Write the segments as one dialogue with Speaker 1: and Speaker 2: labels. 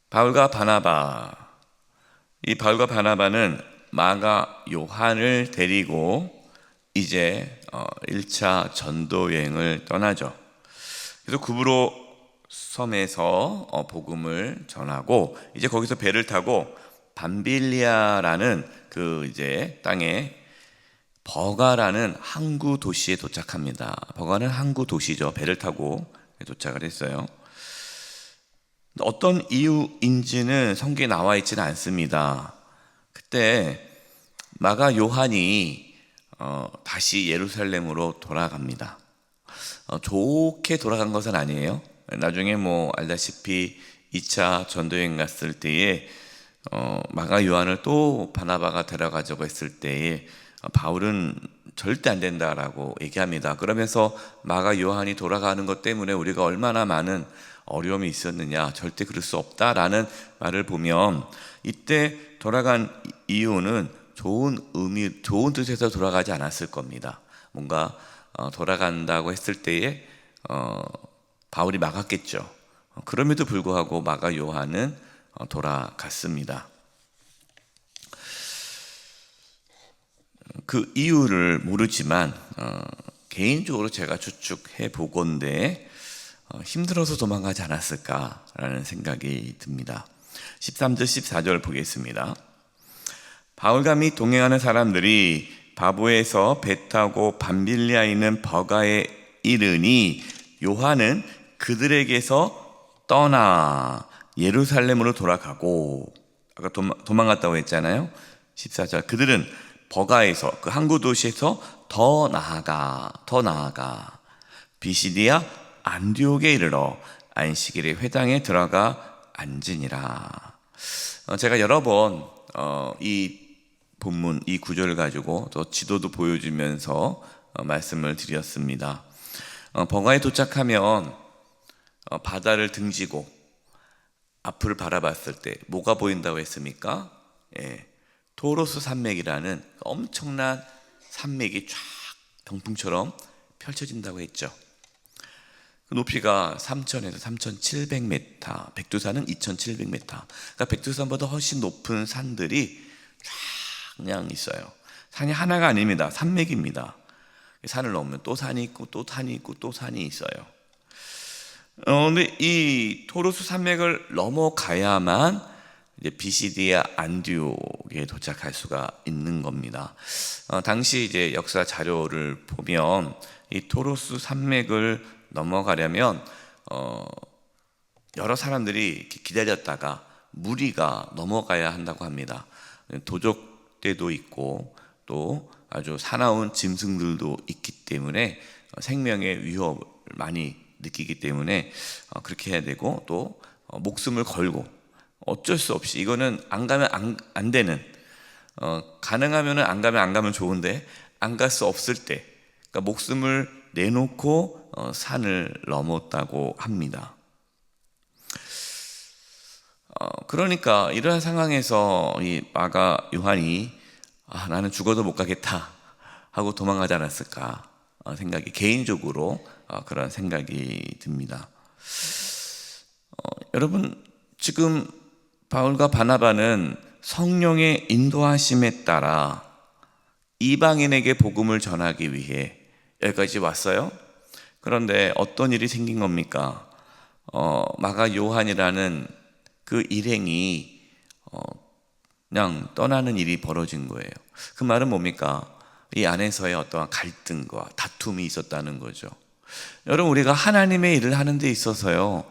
Speaker 1: 바울과 바나바. 이 바울과 바나바는 마가 요한을 데리고 이제 1차 전도 여행을 떠나죠. 그래서 구브로 섬에서 복음을 전하고 이제 거기서 배를 타고 밤빌리아라는 그 이제 땅에 버가라는 항구 도시에 도착합니다. 버가는 항구 도시죠. 배를 타고 도착을 했어요. 어떤 이유인지는 성경에 나와 있지는 않습니다. 그때 마가 요한이 다시 예루살렘으로 돌아갑니다. 좋게 돌아간 것은 아니에요. 나중에 뭐 알다시피 2차 전도여행 갔을 때에 마가 요한을 또 바나바가 데려가자고 했을 때에 바울은 절대 안 된다라고 얘기합니다. 그러면서 마가 요한이 돌아가는 것 때문에 우리가 얼마나 많은 어려움이 있었느냐, 절대 그럴 수 없다라는 말을 보면 이때 돌아간 이유는 좋은 의미, 좋은 뜻에서 돌아가지 않았을 겁니다. 뭔가 돌아간다고 했을 때에 바울이 막았겠죠. 그럼에도 불구하고 마가 요한은 돌아갔습니다. 그 이유를 모르지만 개인적으로 제가 추측해 보건대 힘들어서 도망가지 않았을까라는 생각이 듭니다. 13절 14절 보겠습니다. 바울과 및 동행하는 사람들이 바보에서 배 타고 밤빌리아에 있는 버가에 이르니 요한은 그들에게서 떠나 예루살렘으로 돌아가고, 아까 도망갔다고 했잖아요. 14절, 그들은 버가에서, 그 항구 도시에서 더 나아가 비시디아 안디옥에 이르러 안식일에 회당에 들어가 앉으니라. 제가 여러 번 이 본문, 이 구절을 가지고 또 지도도 보여주면서 말씀을 드렸습니다. 버가에 도착하면 바다를 등지고 앞을 바라봤을 때 뭐가 보인다고 했습니까? 토로스 산맥이라는 엄청난 산맥이 쫙 병풍처럼 펼쳐진다고 했죠. 그 높이가 3,000에서 3,700m, 백두산은 2,700m. 그러니까 백두산보다 훨씬 높은 산들이 쫙 그냥 있어요. 산이 하나가 아닙니다. 산맥입니다. 산을 넘으면 또 산이 있고 또 산이 있고 또 산이 있어요. 근데 이 토로스 산맥을 넘어가야만 이제 비시디아 안디옥에 도착할 수가 있는 겁니다. 당시 이제 역사 자료를 보면 이 토로스 산맥을 넘어가려면 여러 사람들이 기다렸다가 무리가 넘어가야 한다고 합니다. 도적대도 있고 또 아주 사나운 짐승들도 있기 때문에 생명의 위협을 많이 느끼기 때문에 그렇게 해야 되고, 또 목숨을 걸고 어쩔 수 없이 이거는 안 가면 안 되는, 가능하면 안 가면 좋은데 안 갈 수 없을 때, 그러니까 목숨을 내놓고 산을 넘었다고 합니다. 그러니까 이러한 상황에서 이 마가 요한이 나는 죽어도 못 가겠다 하고 도망가지 않았을까 생각이, 개인적으로 그런 생각이 듭니다. 여러분, 지금 바울과 바나바는 성령의 인도하심에 따라 이방인에게 복음을 전하기 위해 여기까지 왔어요. 그런데 어떤 일이 생긴 겁니까? 마가 요한이라는 그 일행이 그냥 떠나는 일이 벌어진 거예요. 그 말은 뭡니까? 이 안에서의 어떠한 갈등과 다툼이 있었다는 거죠. 여러분, 우리가 하나님의 일을 하는 데 있어서요,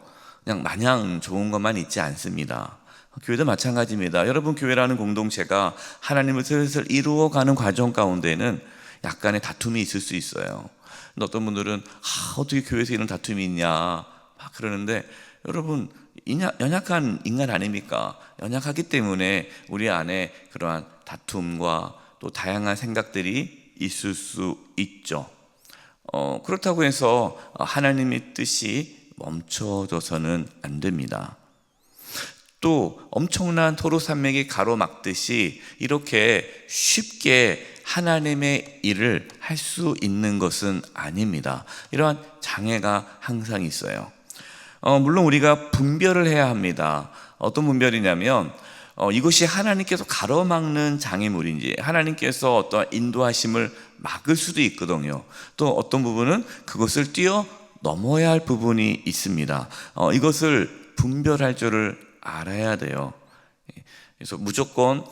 Speaker 1: 그냥 마냥 좋은 것만 있지 않습니다. 교회도 마찬가지입니다. 여러분, 교회라는 공동체가 하나님을 슬슬 이루어가는 과정 가운데는 약간의 다툼이 있을 수 있어요. 어떤 분들은 어떻게 교회에서 이런 다툼이 있냐 막 그러는데, 여러분, 연약한 인간 아닙니까? 연약하기 때문에 우리 안에 그러한 다툼과 또 다양한 생각들이 있을 수 있죠. 그렇다고 해서 하나님의 뜻이 멈춰져서는 안 됩니다. 또 엄청난 토로 산맥이 가로막듯이 이렇게 쉽게 하나님의 일을 할 수 있는 것은 아닙니다. 이러한 장애가 항상 있어요. 물론 우리가 분별을 해야 합니다. 어떤 분별이냐면 이것이 하나님께서 가로막는 장애물인지 하나님께서 어떤 인도하심을 막을 수도 있거든요. 또 어떤 부분은 그것을 뛰어 넘어야 할 부분이 있습니다. 이것을 분별할 줄을 알아야 돼요. 그래서 무조건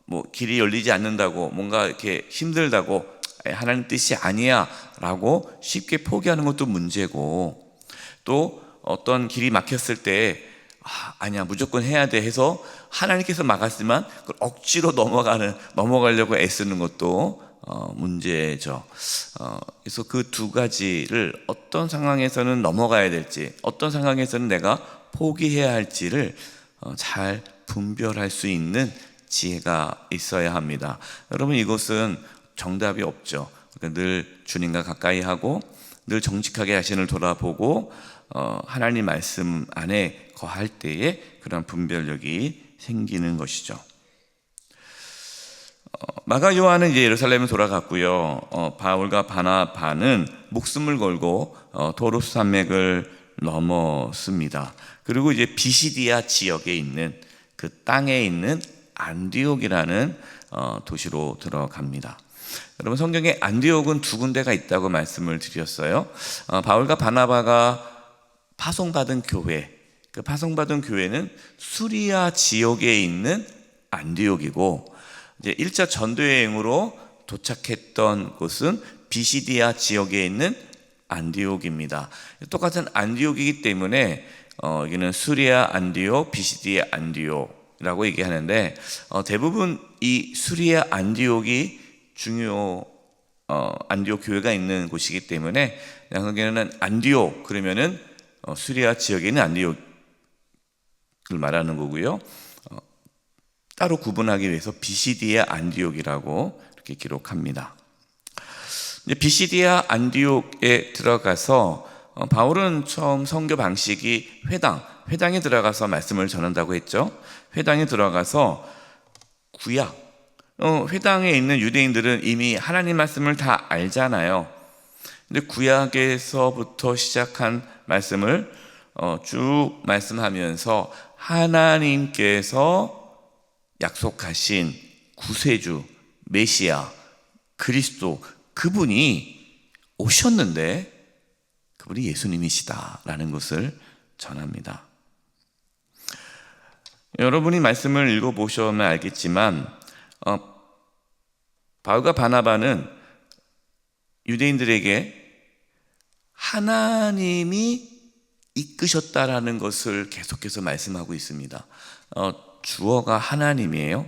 Speaker 1: 뭐 길이 열리지 않는다고 뭔가 이렇게 힘들다고 하나님 뜻이 아니야 라고 쉽게 포기하는 것도 문제고, 또 어떤 길이 막혔을 때 아니야 무조건 해야 돼 해서 하나님께서 막았지만 그걸 억지로 넘어가려고 애쓰는 것도 문제죠. 그래서 그 두 가지를 어떤 상황에서는 넘어가야 될지 어떤 상황에서는 내가 포기해야 할지를 잘 분별할 수 있는 지혜가 있어야 합니다. 여러분, 이것은 정답이 없죠. 그러니까 늘 주님과 가까이 하고 늘 정직하게 자신을 돌아보고 하나님 말씀 안에 거할 때에 그런 분별력이 생기는 것이죠. 마가 요한은 이제 예루살렘에 돌아갔고요. 바울과 바나바는 목숨을 걸고 도로스 산맥을 넘었습니다. 그리고 이제 비시디아 지역에 있는 그 땅에 있는 안디옥이라는 도시로 들어갑니다. 여러분, 성경에 안디옥은 두 군데가 있다고 말씀을 드렸어요. 바울과 바나바가 파송받은 교회, 그 파송받은 교회는 수리아 지역에 있는 안디옥이고, 이제 1차 전도여행으로 도착했던 곳은 비시디아 지역에 있는 안디옥입니다. 똑같은 안디옥이기 때문에 여기는 수리아 안디옥, 비시디아 안디옥이라고 얘기하는데, 대부분 이 수리아 안디옥이 안디옥 교회가 있는 곳이기 때문에 성경에는 안디옥 그러면은 수리아 지역에 있는 안디옥을 말하는 거고요. 따로 구분하기 위해서 비시디아 안디옥이라고 이렇게 기록합니다. 이제 비시디아 안디옥에 들어가서 바울은 처음 선교 방식이 회당에 들어가서 말씀을 전한다고 했죠. 회당에 들어가서 구약, 회당에 있는 유대인들은 이미 하나님 말씀을 다 알잖아요. 근데 구약에서부터 시작한 말씀을 쭉 말씀하면서 하나님께서 약속하신 구세주, 메시아, 그리스도, 그분이 오셨는데 그분이 예수님이시다라는 것을 전합니다. 여러분이 말씀을 읽어보시면 알겠지만 바울과 바나바는 유대인들에게 하나님이 이끄셨다라는 것을 계속해서 말씀하고 있습니다. 주어가 하나님이에요.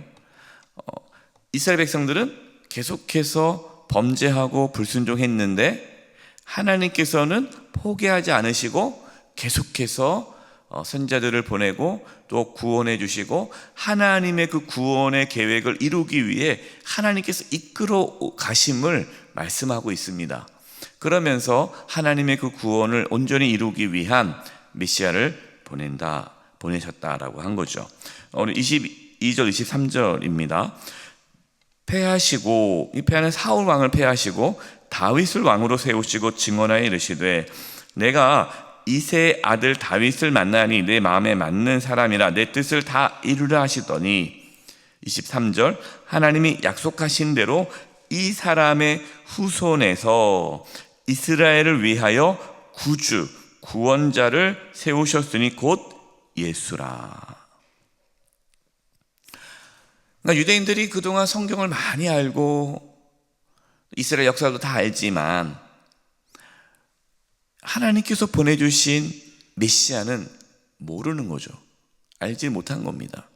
Speaker 1: 이스라엘 백성들은 계속해서 범죄하고 불순종했는데 하나님께서는 포기하지 않으시고 계속해서 선지자들을 보내고 또 구원해 주시고 하나님의 그 구원의 계획을 이루기 위해 하나님께서 이끌어 가심을 말씀하고 있습니다. 그러면서 하나님의 그 구원을 온전히 이루기 위한 메시아를 보내셨다라고 한 거죠. 오늘 22절 23절입니다. 패하시고, 이 패하는 사울 왕을 패하시고 다윗을 왕으로 세우시고 증언하여 이르시되 내가 이새의 아들 다윗을 만나니 내 마음에 맞는 사람이라 내 뜻을 다 이루라 하시더니 23절 하나님이 약속하신 대로 이 사람의 후손에서 이스라엘을 위하여 구주, 구원자를 세우셨으니 곧 예수라. 그러니까 유대인들이 그동안 성경을 많이 알고 이스라엘 역사도 다 알지만 하나님께서 보내주신 메시아는 모르는 거죠. 알지 못한 겁니다.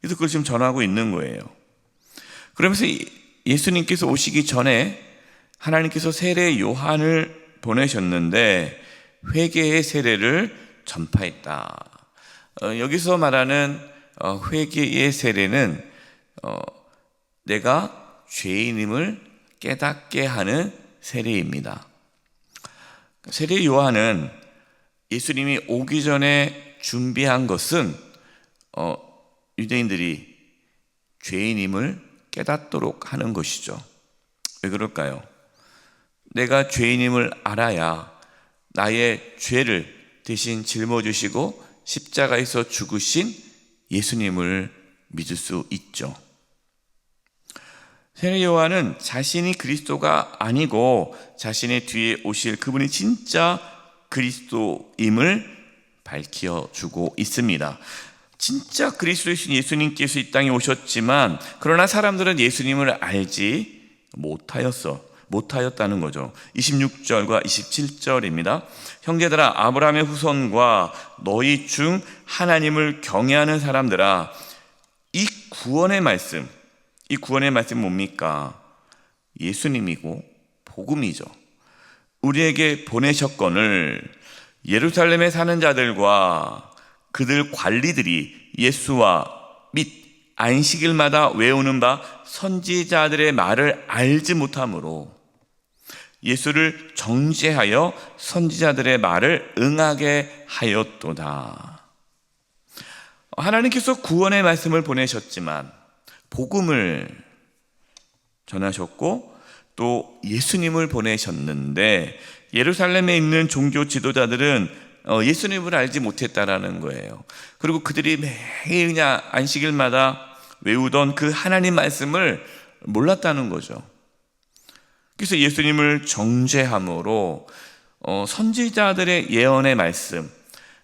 Speaker 1: 그래서 그걸 지금 전하고 있는 거예요. 그러면서 예수님께서 오시기 전에 하나님께서 세례 요한을 보내셨는데 회개의 세례를 전파했다. 여기서 말하는 회개의 세례는 내가 죄인임을 깨닫게 하는 세례입니다. 세례 요한은 예수님이 오기 전에 준비한 것은 유대인들이 죄인임을 깨닫도록 하는 것이죠. 왜 그럴까요? 내가 죄인임을 알아야 나의 죄를 대신 짊어지시고 십자가에서 죽으신 예수님을 믿을 수 있죠. 세례 요한은 자신이 그리스도가 아니고 자신의 뒤에 오실 그분이 진짜 그리스도임을 밝혀주고 있습니다. 진짜 그리스도이신 예수님께서 이 땅에 오셨지만 그러나 사람들은 예수님을 알지 못하였다는 거죠. 26절과 27절입니다. 형제들아, 아브라함의 후손과 너희 중 하나님을 경외하는 사람들아, 이 구원의 말씀이 뭡니까? 예수님이고 복음이죠. 우리에게 보내셨거늘 예루살렘에 사는 자들과 그들 관리들이 예수와 및 안식일마다 외우는 바 선지자들의 말을 알지 못하므로 예수를 정죄하여 선지자들의 말을 응하게 하였도다. 하나님께서 구원의 말씀을 보내셨지만 복음을 전하셨고 또 예수님을 보내셨는데 예루살렘에 있는 종교 지도자들은 예수님을 알지 못했다라는 거예요. 그리고 그들이 매일 그냥 안식일마다 외우던 그 하나님 말씀을 몰랐다는 거죠. 그래서 예수님을 정죄함으로 선지자들의 예언의 말씀,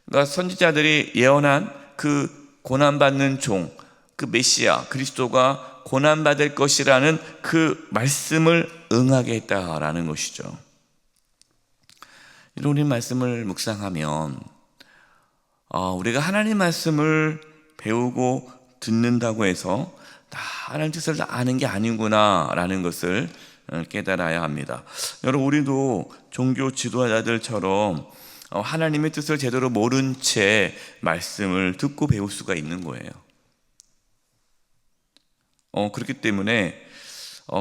Speaker 1: 그러니까 선지자들이 예언한 그 고난받는 종, 그 메시아 그리스도가 고난받을 것이라는 그 말씀을 응하게 했다라는 것이죠. 이런 말씀을 묵상하면 우리가 하나님 말씀을 배우고 듣는다고 해서 다 하나님 뜻을 아는 게 아니구나 라는 것을 깨달아야 합니다. 여러분, 우리도 종교 지도자들처럼 하나님의 뜻을 제대로 모른 채 말씀을 듣고 배울 수가 있는 거예요. 그렇기 때문에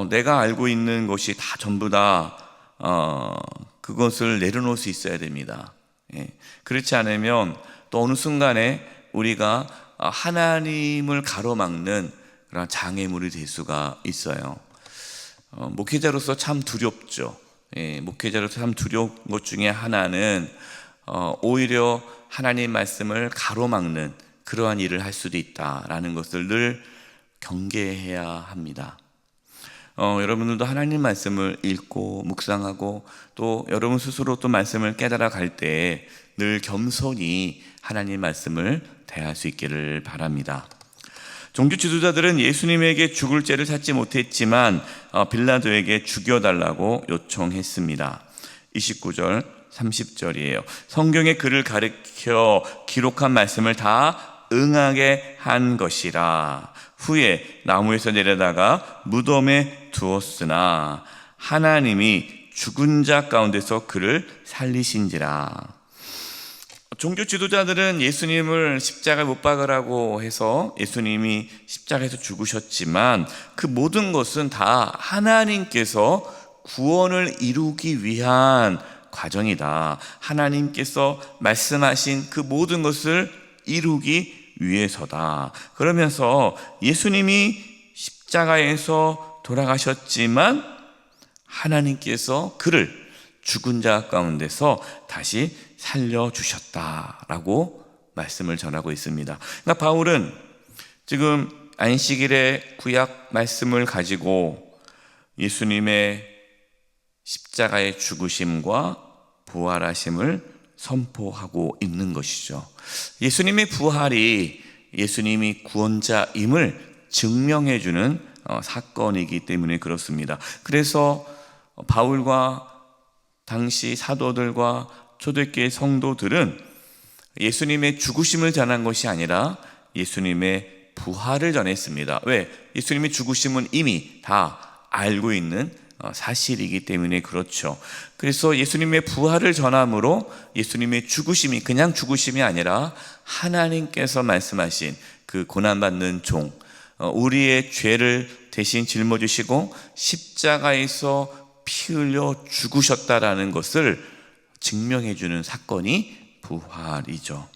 Speaker 1: 내가 알고 있는 것이 다 전부 다 그것을 내려놓을 수 있어야 됩니다. 그렇지 않으면 또 어느 순간에 우리가 하나님을 가로막는 그런 장애물이 될 수가 있어요. 목회자로서 참 두렵죠. 목회자로서 참 두려운 것 중에 하나는 오히려 하나님 말씀을 가로막는 그러한 일을 할 수도 있다라는 것을 늘 경계해야 합니다. 여러분들도 하나님 말씀을 읽고 묵상하고 또 여러분 스스로 또 말씀을 깨달아 갈 때 늘 겸손히 하나님 말씀을 대할 수 있기를 바랍니다. 종교 지도자들은 예수님에게 죽을 죄를 찾지 못했지만 빌라도에게 죽여달라고 요청했습니다. 29절 30절이에요. 성경의 글을 가르쳐 기록한 말씀을 다 응하게 한 것이라. 후에 나무에서 내려다가 무덤에 두었으나 하나님이 죽은 자 가운데서 그를 살리신지라. 종교 지도자들은 예수님을 십자가에 못 박으라고 해서 예수님이 십자가에서 죽으셨지만 그 모든 것은 다 하나님께서 구원을 이루기 위한 과정이다. 하나님께서 말씀하신 그 모든 것을 이루기 위해서다. 그러면서 예수님이 십자가에서 돌아가셨지만 하나님께서 그를 죽은 자 가운데서 다시 살려주셨다라고 말씀을 전하고 있습니다. 그러니까 바울은 지금 안식일의 구약 말씀을 가지고 예수님의 십자가의 죽으심과 부활하심을 선포하고 있는 것이죠. 예수님의 부활이 예수님이 구원자임을 증명해주는 사건이기 때문에 그렇습니다. 그래서 바울과 당시 사도들과 초대교회 성도들은 예수님의 죽으심을 전한 것이 아니라 예수님의 부활을 전했습니다. 왜? 예수님의 죽으심은 이미 다 알고 있는 사실이기 때문에 그렇죠. 그래서 예수님의 부활을 전함으로 예수님의 죽으심이 그냥 죽으심이 아니라 하나님께서 말씀하신 그 고난받는 종, 우리의 죄를 대신 짊어지시고 십자가에서 피 흘려 죽으셨다라는 것을 증명해주는 사건이 부활이죠.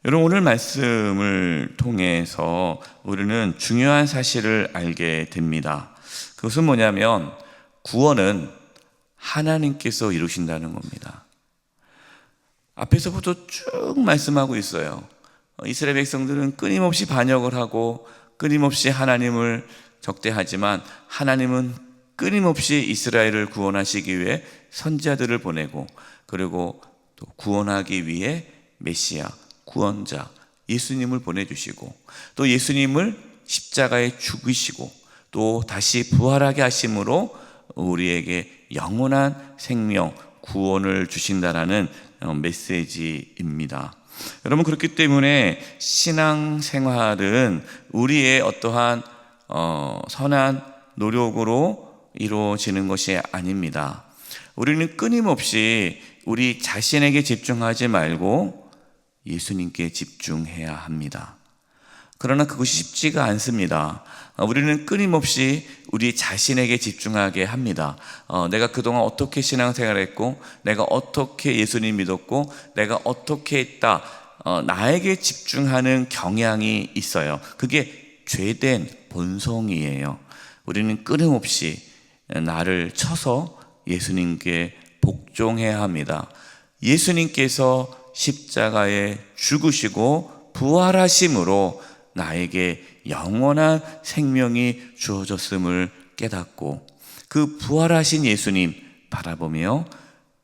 Speaker 1: 여러분, 오늘 말씀을 통해서 우리는 중요한 사실을 알게 됩니다. 그것은 뭐냐면 구원은 하나님께서 이루신다는 겁니다. 앞에서부터 쭉 말씀하고 있어요. 이스라엘 백성들은 끊임없이 반역을 하고 끊임없이 하나님을 적대하지만 하나님은 끊임없이 이스라엘을 구원하시기 위해 선지자들을 보내고, 그리고 또 구원하기 위해 메시아, 구원자 예수님을 보내주시고, 또 예수님을 십자가에 죽으시고 또 다시 부활하게 하심으로 우리에게 영원한 생명, 구원을 주신다라는 메시지입니다. 여러분, 그렇기 때문에 신앙생활은 우리의 어떠한 선한 노력으로 이루어지는 것이 아닙니다. 우리는 끊임없이 우리 자신에게 집중하지 말고 예수님께 집중해야 합니다. 그러나 그것이 쉽지가 않습니다. 우리는 끊임없이 우리 자신에게 집중하게 합니다. 내가 그동안 어떻게 신앙생활했고, 내가 어떻게 예수님 믿었고, 내가 어떻게 했다, 나에게 집중하는 경향이 있어요. 그게 죄된 본성이에요. 우리는 끊임없이 나를 쳐서 예수님께 복종해야 합니다. 예수님께서 십자가에 죽으시고 부활하심으로 나에게 영원한 생명이 주어졌음을 깨닫고, 그 부활하신 예수님 바라보며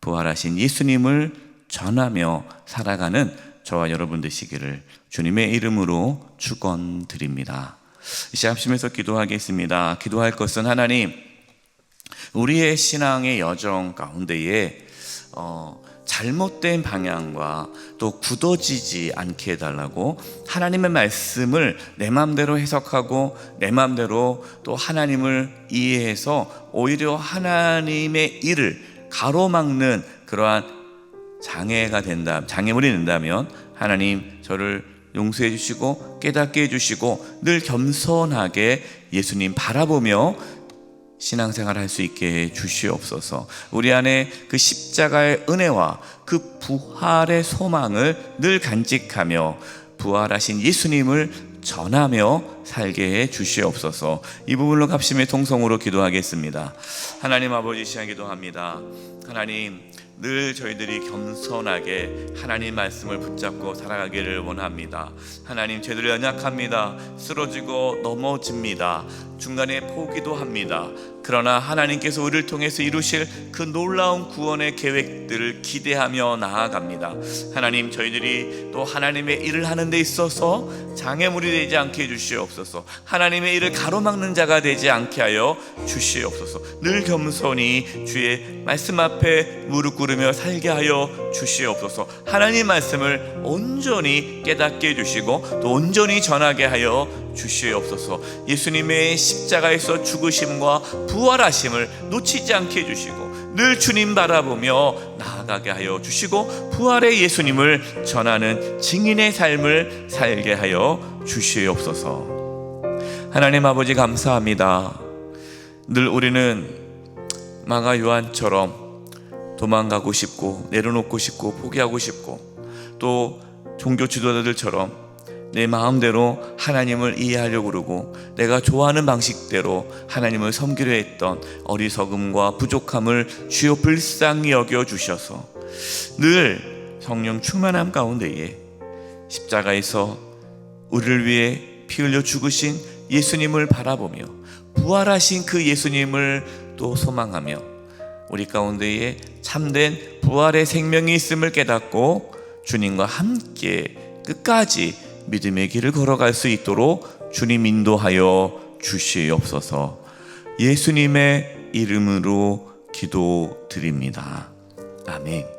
Speaker 1: 부활하신 예수님을 전하며 살아가는 저와 여러분 되시기를 주님의 이름으로 축원드립니다. 이 시간 합심해서 기도하겠습니다. 기도할 것은, 하나님, 우리의 신앙의 여정 가운데에 잘못된 방향과 또 굳어지지 않게 해달라고, 하나님의 말씀을 내 마음대로 해석하고 내 마음대로 또 하나님을 이해해서 오히려 하나님의 일을 가로막는 그러한 장애물이 된다면 하나님 저를 용서해 주시고 깨닫게 해 주시고 늘 겸손하게 예수님 바라보며 신앙생활 할 수 있게 해 주시옵소서. 우리 안에 그 십자가의 은혜와 그 부활의 소망을 늘 간직하며 부활하신 예수님을 전하며 살게 해 주시옵소서. 이 부분으로 합심의 통성으로 기도하겠습니다. 하나님 아버지, 시간 기도합니다. 하나님, 늘 저희들이 겸손하게 하나님 말씀을 붙잡고 살아가기를 원합니다. 하나님, 저희들 연약합니다. 쓰러지고 넘어집니다. 중간에 포기도 합니다. 그러나 하나님께서 우리를 통해서 이루실 그 놀라운 구원의 계획들을 기대하며 나아갑니다. 하나님, 저희들이 또 하나님의 일을 하는 데 있어서 장애물이 되지 않게 해주시옵소서. 하나님의 일을 가로막는 자가 되지 않게 하여 주시옵소서. 늘 겸손히 주의 말씀 앞에 무릎 꿇으며 살게 하여 주시옵소서. 하나님 말씀을 온전히 깨닫게 해주시고 또 온전히 전하게 하여 주시옵소서. 예수님의 십자가에서 죽으심과 부활하심을 놓치지 않게 해주시고 늘 주님 바라보며 나아가게 하여 주시고 부활의 예수님을 전하는 증인의 삶을 살게 하여 주시옵소서. 하나님 아버지, 감사합니다. 늘 우리는 마가 요한처럼 도망가고 싶고 내려놓고 싶고 포기하고 싶고 또 종교 지도자들처럼 내 마음대로 하나님을 이해하려고 그러고 내가 좋아하는 방식대로 하나님을 섬기려 했던 어리석음과 부족함을 주여 불쌍히 여겨 주셔서 늘 성령 충만함 가운데에 십자가에서 우리를 위해 피 흘려 죽으신 예수님을 바라보며 부활하신 그 예수님을 또 소망하며 우리 가운데에 참된 부활의 생명이 있음을 깨닫고 주님과 함께 끝까지 믿음의 길을 걸어갈 수 있도록 주님 인도하여 주시옵소서. 예수님의 이름으로 기도드립니다. 아멘.